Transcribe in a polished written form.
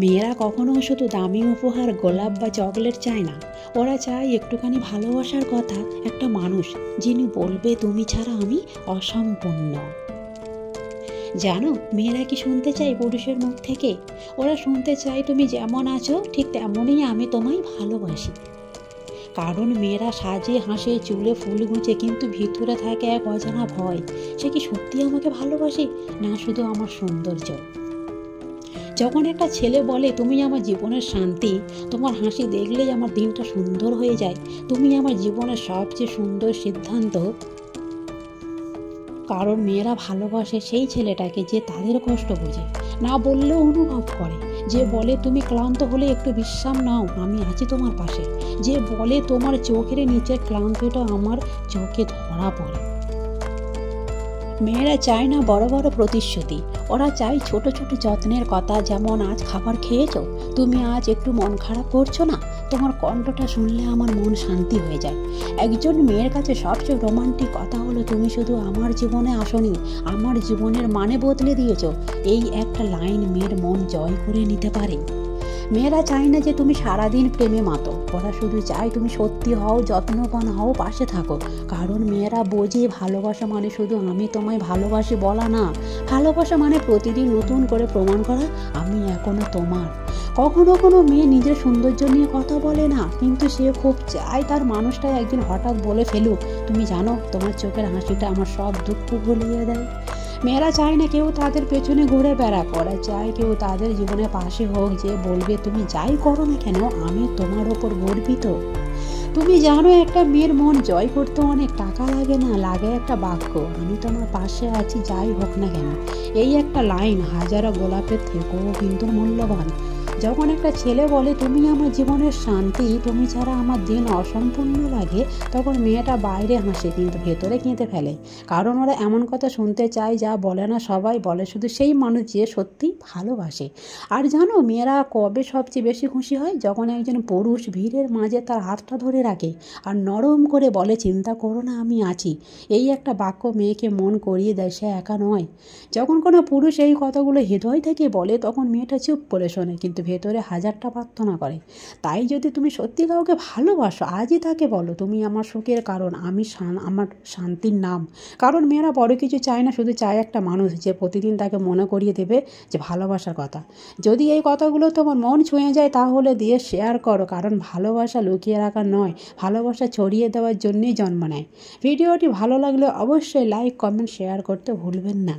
মেয়েরা কখনো শুধু দামি উপহার, গোলাপ বা চকলেট চায় না। ওরা চায় একটুখানি ভালোবাসার কথা, একটা মানুষ যিনি বলবে তুমি ছাড়া আমি অসম্পূর্ণ। জানো, মেয়েরা কি শুনতে চায় পুরুষের মুখ থেকে? ওরা শুনতে চায় তুমি যেমন আছো ঠিক তেমনই আমি তোমায় ভালোবাসি। কারণ মেয়েরা সাজে হাসে, চুলে ফুল গুঁজে, কিন্তু ভিতরে থাকে এক অজানা ভয়। সে কি সত্যি আমাকে ভালোবাসে, না শুধু আমার সৌন্দর্য? যখন একটা ছেলে বলে তুমি আমার জীবনের শান্তি, তোমার হাসি দেখলেই আমার দিনটা সুন্দর হয়ে যায়, তুমি আমার জীবনের সবচেয়ে সুন্দর সিদ্ধান্ত। কারণ মেয়েরা ভালোবাসে সেই ছেলেটাকে যে তাদের কষ্ট বোঝে, না বললেও অনুভব করে। যে বলে তুমি ক্লান্ত হলে একটু বিশ্রাম নাও, আমি আছি তোমার পাশে। যে বলে তোমার চোখের নিচের ক্লান্তটা আমার চোখে ধরা পড়ে। মেয়েরা চায় না বড় বড় প্রতিশ্রুতি, ওরা চায় ছোট ছোট যত্নের কথা। যেমন আজ খাবার খেয়েছো, তুমি আজ একটু মন খারাপ করছো না, তোমার কণ্ঠটা শুনলে আমার মন শান্তি হয়ে যায়। একজন মেয়ের কাছে সবচেয়ে রোমান্টিক কথা হলো তুমি শুধু আমার জীবনে আসোনি, আমার জীবনের মানে বদলে দিয়েছো। এই একটা লাইন মেয়ের মন জয় করে নিতে পারে। মেয়েরা চায় না যে তুমি সারাদিন প্রেমে মাতো, ওরা শুধু চায় তুমি সত্যি হও, যত্নবান হও, পাশে থাকো। কারণ মেয়েরা বোঝে ভালোবাসা মানে শুধু আমি তোমায় ভালোবাসি বলা না, ভালোবাসা মানে প্রতিদিন নতুন করে প্রমাণ করা আমি এখনো তোমার। কখনো কোনো মেয়ে নিজের সৌন্দর্য নিয়ে কথা বলে না, কিন্তু সে খুব চায় তার মানুষটা একদিন হঠাৎ বলে ফেলুক তুমি জানো তোমার চোখের হাসিটা আমার সব দুঃখ ভুলিয়ে দেয়। মেয়েরা চায় না কেউ তাদের পেছনে ঘুরে বেড়াক, ওরা চায় কেউ তাদের জীবনে পাশে হোক, যে বলবে তুমি যাই করো না কেন আমি তোমার ওপর গর্বিত। তুমি জানো একটা মেয়ের মন জয় করতে অনেক টাকা লাগে না, লাগে একটা বাক্য, আমি তোমার পাশে আছি যাই হোক না কেন। এই একটা লাইন হাজারো গোলাপের থেকেও কিন্তু মূল্যবান। যখন একটা ছেলে বলে তুমি আমার জীবনের শান্তি, তুমি ছাড়া আমার দিন অসম্পূর্ণ লাগে, তখন মেয়েটা বাইরে হাসে কিন্তু ভেতরে কেঁদে ফেলে। কারণ ওরা এমন কথা শুনতে চায় যা বলে না সবাই, বলে শুধু সেই মানুষ যে সত্যি ভালোবাসে। আর জানো মেয়েরা কবে সবচেয়ে বেশি খুশি হয়? যখন একজন পুরুষ ভিড়ের মাঝে তার হাতটা ধরে রাখে আর নরম করে বলে চিন্তা করো না আমি আছি। এই একটা বাক্য মেয়েকে মন করিয়ে দেয় সে একা নয়। যখন কোনো পুরুষ এই কথাগুলো হৃদয় থেকে বলে তখন মেয়েটা চুপ করে শোনে, কিন্তু ভেতরে হাজারটা প্রার্থনা করে। তাই যদি তুমি সত্যি কাউকে ভালোবাসো আজই তাকে বলো তুমি আমার সুখের কারণ, আমি আমার শান্তির নাম। কারণ মেয়েরা বড় কিছু চায় না, শুধু চায় একটা মানুষ যে প্রতিদিন তাকে মনে করিয়ে দেবে যে ভালোবাসার কথা। যদি এই কথাগুলো তোমার মন ছুঁয়ে যায় তাহলে দিয়ে শেয়ার করো, কারণ ভালোবাসা লুকিয়ে রাখা নয়, ভালোবাসা ছড়িয়ে দেওয়ার জন্যই জন্ম নেয়। ভিডিওটি ভালো লাগলে অবশ্যই লাইক, কমেন্ট, শেয়ার করতে ভুলবেন না।